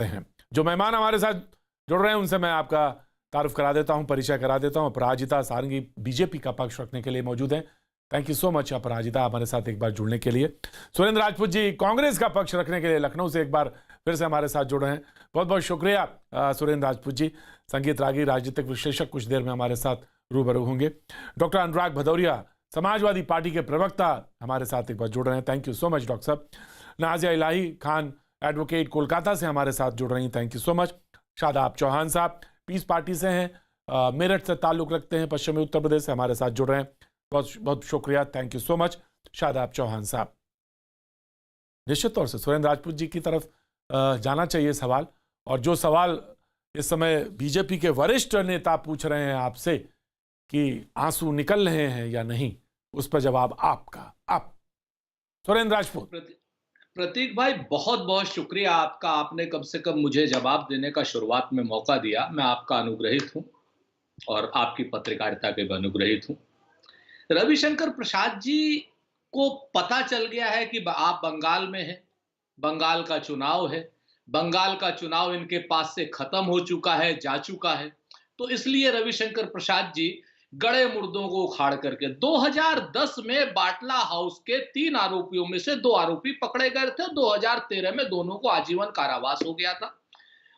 हैं। जो मेहमान हमारे साथ जुड़ रहे हैं उनसे मैं आपका तारुफ करा देता हूं, परिचय करा देता हूं। अपराजिता सारंगी बीजेपी का पक्ष रखने के लिए मौजूद हैं। थैंक यू सो मच अपराजिता हमारे साथ एक बार जुड़ने के लिए। सुरेंद्र राजपूत जी कांग्रेस का पक्ष रखने के लिए लखनऊ से एक बार फिर से हमारे साथ जुड़ रहे हैं। बहुत बहुत शुक्रिया सुरेंद्र राजपूत जी। संगीत रागी राजनीतिक विश्लेषक कुछ देर में हमारे साथ रूबरू होंगे। डॉक्टर अनुराग भदौरिया समाजवादी पार्टी के प्रवक्ता हमारे साथ एक बार जुड़ रहे हैं। Thank you so much doctor साहब। नाजिया इलाही खान एडवोकेट कोलकाता से हमारे साथ जुड़ रही हैं। Thank you so much. Shadab Chauhan साहब पीस पार्टी से हैं, मेरठ से ताल्लुक रखते हैं, पश्चिमी उत्तर प्रदेश से हमारे साथ जुड़ रहे हैं। बहुत बहुत शुक्रिया, thank you so much Shadab Chauhan साहब। निश्चित तौर से सुरेंद्र राजपूत जी की तरफ जाना चाहिए सवाल, और जो सवाल इस समय बीजेपी के वरिष्ठ नेता पूछ रहे हैं आपसे कि आंसू निकल रहे हैं या नहीं, उस पर जवाब आपका। आप सुरेंद्र राजपूत। प्रतीक भाई बहुत बहुत शुक्रिया आपका। आपने कम से कम मुझे जवाब देने का शुरुआत में मौका दिया। मैं आपका अनुग्रहित हूं और आपकी पत्रकारिता के भी अनुग्रहित हूं। रविशंकर प्रसाद जी को पता चल गया है कि आप बंगाल में हैं, बंगाल का चुनाव है, बंगाल का चुनाव इनके पास से खत्म हो चुका है, जा चुका है। तो इसलिए रविशंकर प्रसाद जी गड़े मुर्दों को उखाड़ करके 2010 में बाटला हाउस के 3 आरोपियों में से 2 आरोपी पकड़े गए थे। 2013 में दोनों को आजीवन कारावास हो गया था।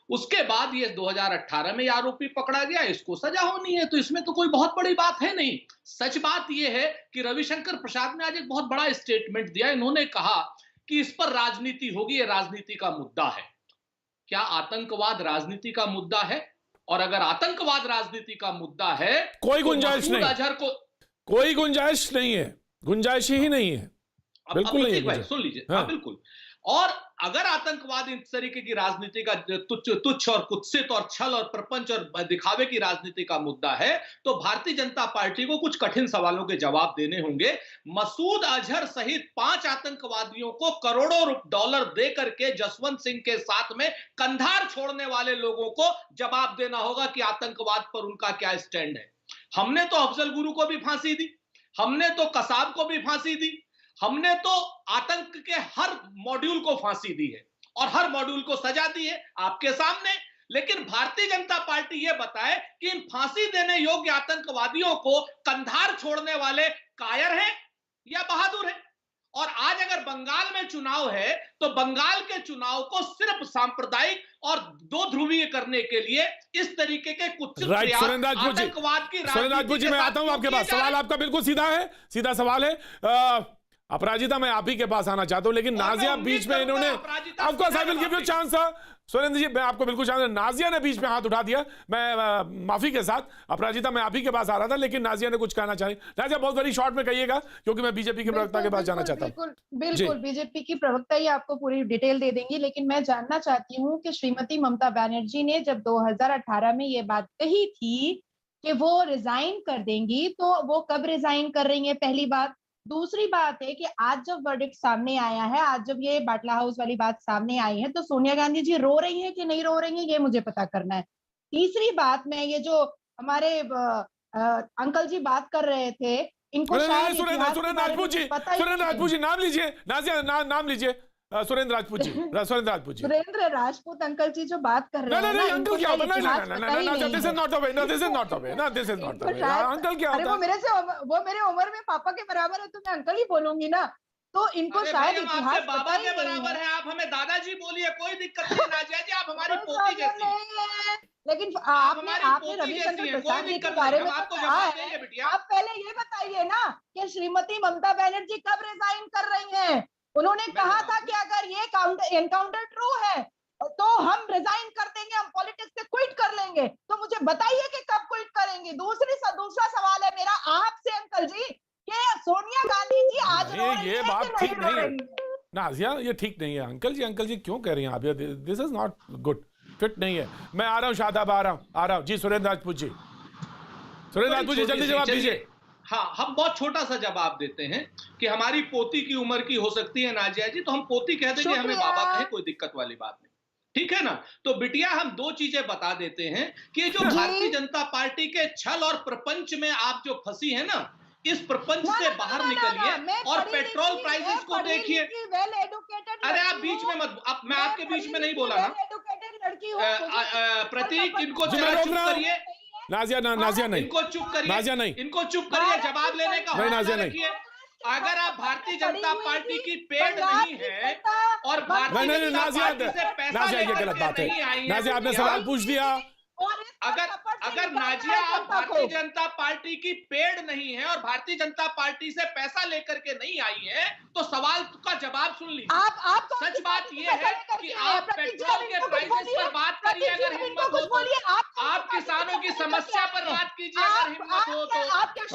उसके बाद ये 2018 में आरोपी पकड़ा गया, इसको सजा होनी है। तो इसमें तो कोई बहुत बड़ी बात है नहीं। सच बात यह है कि रविशंकर प्रसाद ने आज एक बहुत बड़ा स्टेटमेंट दिया। इन्होंने कहा कि इस पर राजनीति होगी, ये राजनीति का मुद्दा है। क्या आतंकवाद राजनीति का मुद्दा है? और अगर आतंकवाद राजनीति का मुद्दा है, कोई गुंजाइश नहीं, अजहर को कोई गुंजाइश नहीं है, गुंजाइश ही नहीं है, बिल्कुल नहीं है। भाई सुन लीजिए। हाँ बिल्कुल। और अगर आतंकवाद इस तरीके की राजनीति का तुच्छ और कुत्सित और छल और प्रपंच और दिखावे की राजनीति का मुद्दा है, तो भारतीय जनता पार्टी को कुछ कठिन सवालों के जवाब देने होंगे। मसूद अजहर सहित 5 आतंकवादियों को करोड़ों डॉलर दे करके जसवंत सिंह के साथ में कंधार छोड़ने वाले लोगों को जवाब देना होगा कि आतंकवाद पर उनका क्या स्टैंड है। हमने तो अफजल गुरु को भी फांसी दी, हमने तो कसाब को भी फांसी दी, हमने तो आतंक के हर मॉड्यूल को फांसी दी है और हर मॉड्यूल को सजा दी है आपके सामने। लेकिन भारतीय जनता पार्टी यह बताए कि इन फांसी देने योग्य आतंकवादियों को कंधार छोड़ने वाले कायर हैं या बहादुर हैं। और आज अगर बंगाल में चुनाव है तो बंगाल के चुनाव को सिर्फ सांप्रदायिक और 2 ध्रुवीय करने के लिए इस तरीके के कुछ आतंकवाद की राजनीति। मैं आता हूं आपके पास। सवाल आपका बिल्कुल सीधा है, सीधा सवाल है। अपराजिता मैं आप ही के पास आना चाहता हूं, लेकिन नाजिया बीच में इन्होंने आपको I will give you chance. Surendra ji मैं आपको बिल्कुल चांस। नाजिया ने बीच में हाथ उठा दिया, मैं माफी के साथ। अपराजिता मैं आप ही के पास आ रहा था, लेकिन नाजिया ने कुछ कहना चाहिए। नाजिया बहुत बड़ी शॉर्ट में कहिएगा, क्योंकि मैं बीजेपी के प्रवक्ता के पास जाना चाहता हूँ। बिल्कुल बीजेपी की प्रवक्ता ही आपको पूरी डिटेल दे देंगी, लेकिन मैं जानना चाहती हूँ कि श्रीमती ममता बनर्जी ने जब 2018 में ये बात कही थी कि वो रिजाइन कर देंगी, तो वो कब रिजाइन कर रही है? पहली बात। दूसरी बात है कि आज जब वर्डिक्ट सामने आया है, आज जब ये बाटला हाउस वाली बात सामने आई है, तो सोनिया गांधी जी रो रही है कि नहीं रो रही है, ये मुझे पता करना है। तीसरी बात, मैं ये जो हमारे अंकल जी बात कर रहे थे, इनको शायद सुरेंद्र राजपूत जी नाम लीजिए। नाजिया नाम लीजिए। सुरेंद्र राजपूत जी, सुरेंद्र राजपूत जी, सुरेंद्र राजपूत अंकल जी जो बात कर रहे हैं ना, अंकल क्या होता है? This is not the way, this is not the way, this is not the way. Uncle क्या होता है? वो मेरे उम्र में पापा के बराबर है, तो मैं अंकल ही बोलूंगी ना। तो इनको शायद इतिहास बाबा के बराबर है, आप हमें दादाजी बोलिए, कोई दिक्कत नहीं। नाजिया जी आप हमारी पोती जैसी हैं। लेकिन आपने रविशंकर प्रसाद जी के बारे में कहा है। आप पहले ये बताइए ना कि श्रीमती ममता बनर्जी कब रिजाइन कर रही हैं? उन्होंने कहा था कि अगर ये एनकाउंटर ट्रू है तो हम रिजाइन कर देंगे, हम पॉलिटिक्स से क्विट कर लेंगे। तो मुझे बताइए कि कब क्विट करेंगे। दूसरा सवाल है मेरा आपसे अंकल जी कि सोनिया गांधी जी आज ये बात ठीक नहीं है नाजिया, ये ठीक नहीं है। अंकल जी क्यों कह रही हैं आप? This is not good, fit नहीं है। मैं आ रहा हूँ शादाब, आ रहा हूँ जी। सुरेंद्र राजपूत जी, जल्दी जवाब दीजिए। हाँ, हम बहुत छोटा सा जवाब देते हैं कि हमारी पोती की उम्र की हो सकती है नाजिया जी, तो हम पोती कह देंगे, हमें बाबा कहे, कोई दिक्कत वाली बात नहीं। ठीक है ना? तो बिटिया हम 2 चीजें बता देते हैं कि जो भारतीय जनता पार्टी के छल और प्रपंच में आप जो फंसी है ना, इस प्रपंच से बाहर निकलिए और पेट्रोल प्राइसेस को देखिए। अरे आप बीच में मत, मैं आपके बीच में नहीं बोला ना। प्रतीक इनको जी, मैं जरा रोक चुप रहा हूं। करिए, नाजिया नाजिया नहीं, इनको चुप करिए, नाजिया नहीं, इनको चुप करिए, जवाब लेने का नहीं, हौसला नाजिया नहीं। रखिए। अगर आप भारतीय जनता पार्टी की पेड़ नहीं है और भारतीय नहीं, जनता नाजिया पार्टी से पैसा नाजिया ये लेकर गलत के बात है। नहीं आई है नाजिया आपने दुनिया, सवाल पूछ दिया। अगर नाजिया आप भारतीय जनता पार्टी की पेड़ नहीं है और भारतीय जनता पार्टी से पैसा लेकर के नहीं आई है, तो सवाल का जवाब सुन लीजिए। आप सच बात यह है कि आप पेट्रोल के प्राइसेस पर बात करिए अगर हिम्मत हो तो, आप किसानों की समस्या पर बात कीजिए अगर हिम्मत हो तो,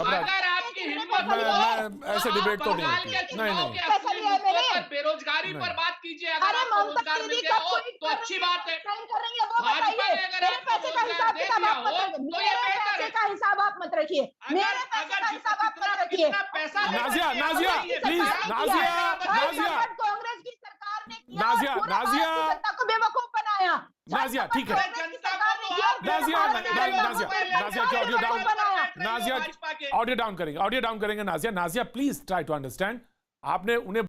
अगर आपकी हिम्मत हो मैं ऐसे डिबेट तो नहीं बंगाल होती। के नहीं चुनाव नहीं के असली मुद्दों पर बेरोजगारी पर बात कीजिए, अगर आपको रोजगार मिल गया हो तो अच्छी बात है। भाजपा ने अगर आपको रोजगार दे दिया हो तो ये बेहतर है। का हिसाब आप मत रखिए, मेरे पैसे का हिसाब आप मत रखिए। पैसा नाजिया नाजिया प्लीज, नाजिया नाजिया कांग्रेस की सरकार ने किया, नाजिया, पूरे नाजिया। भारत की जनता को बेवकूफ बनाया। नाजिया, ठीक है। जनता को तो आप नाजिया नाजिया, नाजिया की ऑडियो डाउन, बनाया। नाजिया भाजपा के ऑडियो डाउन करेंगे Nazia. Nazia please try to understand. आपने उन्हें